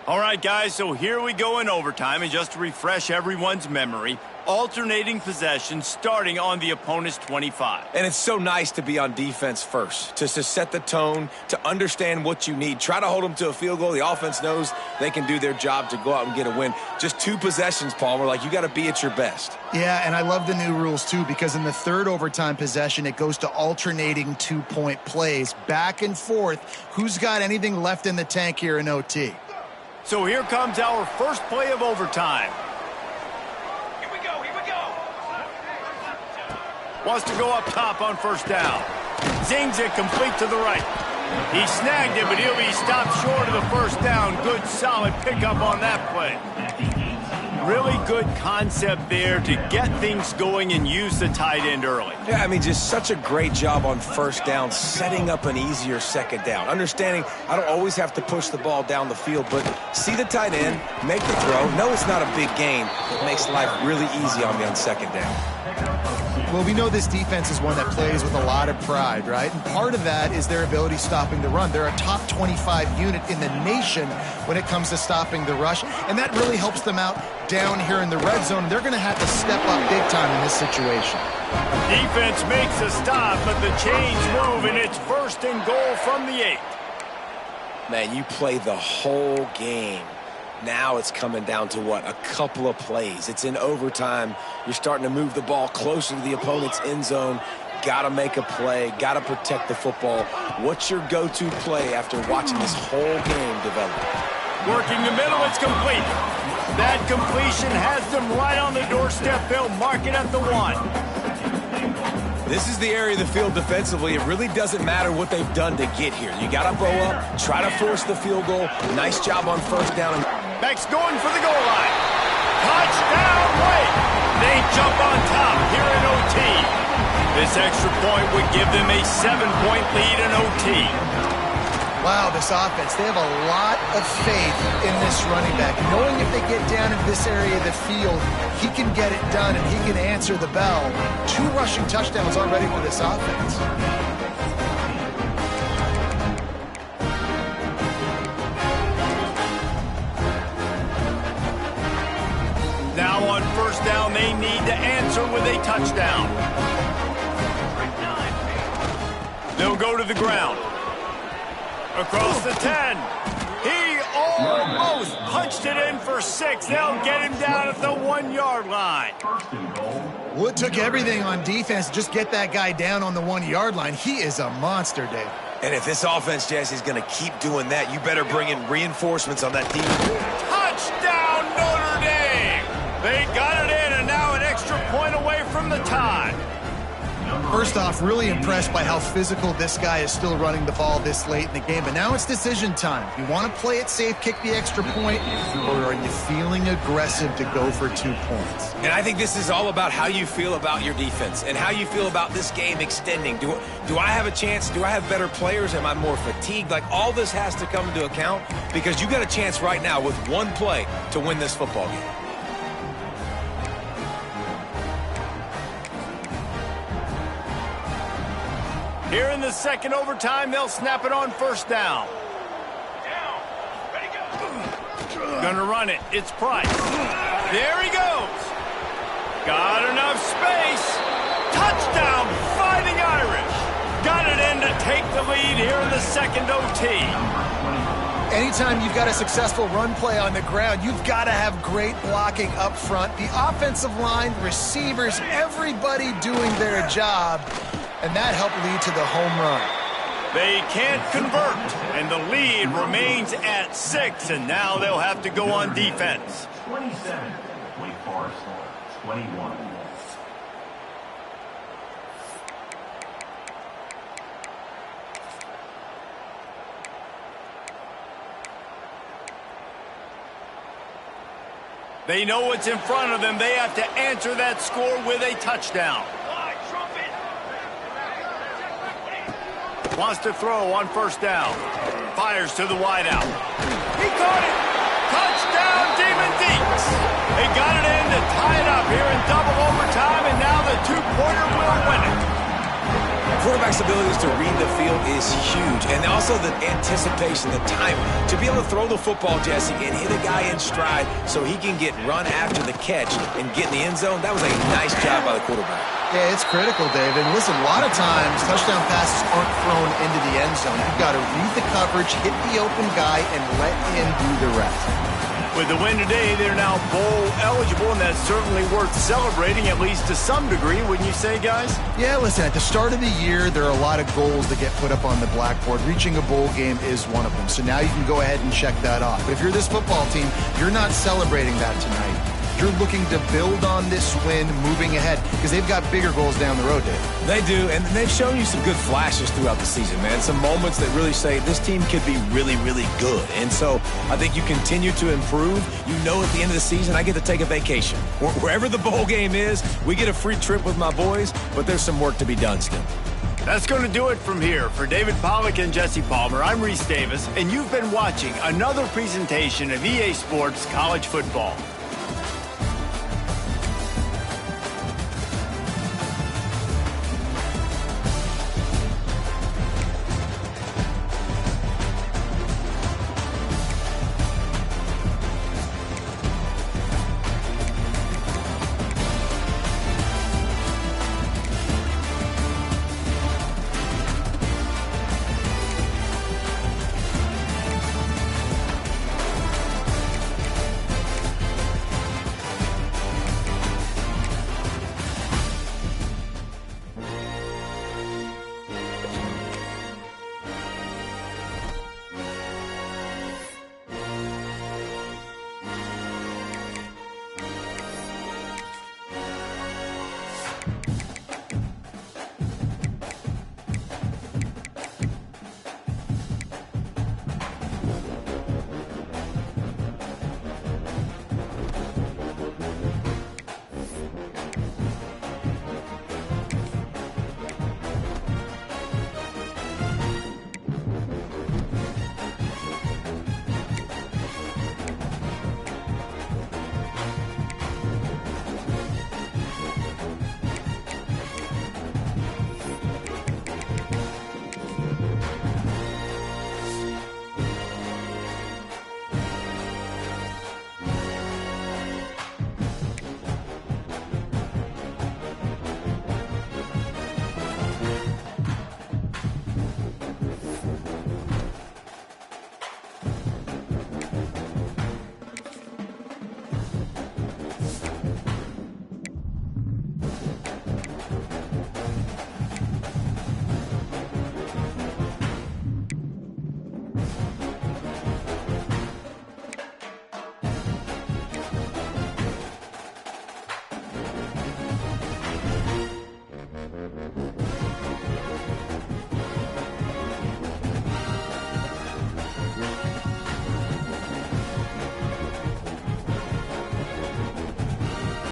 All right, guys, so here we go in overtime. And just to refresh everyone's memory, alternating possessions starting on the opponent's 25. And it's so nice to be on defense first, to set the tone, to understand what you need. Try to hold them to a field goal. The offense knows they can do their job to go out and get a win. Just 2 possessions, Palmer, like you got to be at your best. Yeah, and I love the new rules, too, because in the third overtime possession, it goes to alternating 2-point plays, back and forth. Who's got anything left in the tank here in OT? So here comes our first play of overtime. Wants to go up top on first down. Zings it complete to the right. He snagged it, but he'll be stopped short of the first down. Good, solid pickup on that play. Really good concept there to get things going and use the tight end early. Yeah, I mean, just such a great job on first down, setting up an easier second down. Understanding I don't always have to push the ball down the field, but see the tight end, make the throw. No, it's not a big gain. It makes life really easy on me on second down. Well, we know this defense is one that plays with a lot of pride, right? And part of that is their ability stopping the run. They're a top 25 unit in the nation when it comes to stopping the rush, and that really helps them out down here in the red zone. They're going to have to step up big time in this situation. Defense makes a stop, but the chains move, and it's first and goal from the 8. Man, you play the whole game. Now it's coming down to what? A couple of plays. It's in overtime. You're starting to move the ball closer to the opponent's end zone. Got to make a play. Got to protect the football. What's your go-to play after watching this whole game develop? Working the middle, it's complete. That completion has them right on the doorstep. They'll mark it at the 1. This is the area of the field defensively. It really doesn't matter what they've done to get here. You got to bow up, try to force the field goal. Nice job on first down. Beck's going for the goal line. Touchdown, Wake. They jump on top here in OT. This extra point would give them a 7-point lead in OT. Wow, this offense, they have a lot of faith in this running back. Knowing if they get down into this area of the field, he can get it done and he can answer the bell. 2 rushing touchdowns already for this offense. Now on first down, they need to answer with a touchdown. They'll go to the ground. Across the 10. He almost punched it in for 6. They'll get him down at the 1-yard line. Well, it took everything on defense to just get that guy down on the 1-yard line. He is a monster, Dave. And if this offense, Jesse, is going to keep doing that, you better bring in reinforcements on that defense. Touchdown, Notre Dame! They got it in, and now an extra point away from the tie. First off, really impressed by how physical this guy is still running the ball this late in the game. But now it's decision time. You want to play it safe, kick the extra point, or are you feeling aggressive to go for 2 points? And I think this is all about how you feel about your defense and how you feel about this game extending. Do I have a chance? Do I have better players? Am I more fatigued? Like, all this has to come into account because you got a chance right now with 1 play to win this football game. Here in the second overtime, they'll snap it on first down. Gonna run it. It's Price. There he goes. Got enough space. Touchdown, Fighting Irish. Got it in to take the lead here in the second OT. Anytime you've got a successful run play on the ground, you've got to have great blocking up front. The offensive line, receivers, everybody doing their job. And that helped lead to the home run. They can't convert, and the lead remains at 6, and now they'll have to go on defense. 27, Wake Forest, 21. They know what's in front of them. They have to answer that score with a touchdown. Wants to throw on first down. Fires to the wideout. He caught it. Touchdown, Demon Deeks. They got it in to tie it up here in double overtime, and now the 2-pointer will win it. Quarterback's abilities to read the field is huge, and also the anticipation, the time to be able to throw the football, Jesse, and hit a guy in stride so he can get run after the catch and get in the end zone. That was a nice job by the quarterback. Yeah, it's critical, Dave. And listen, a lot of times touchdown passes aren't thrown into the end zone. You've got to read the coverage, hit the open guy, and let him do the rest. With the win today, they're now bowl eligible, and that's certainly worth celebrating, at least to some degree, wouldn't you say, guys? Yeah, listen, at the start of the year, there are a lot of goals that get put up on the blackboard. Reaching a bowl game is one of them. So now you can go ahead and check that off. But if you're this football team, you're not celebrating that tonight. You're looking to build on this win moving ahead because they've got bigger goals down the road, Dave. They do, and they've shown you some good flashes throughout the season, man. Some moments that really say this team could be really, really good. And so I think you continue to improve. You know, at the end of the season, I get to take a vacation. Wherever the bowl game is, we get a free trip with my boys, but there's some work to be done still. That's going to do it from here. For David Pollack and Jesse Palmer, I'm Reese Davis, and you've been watching another presentation of EA Sports College Football.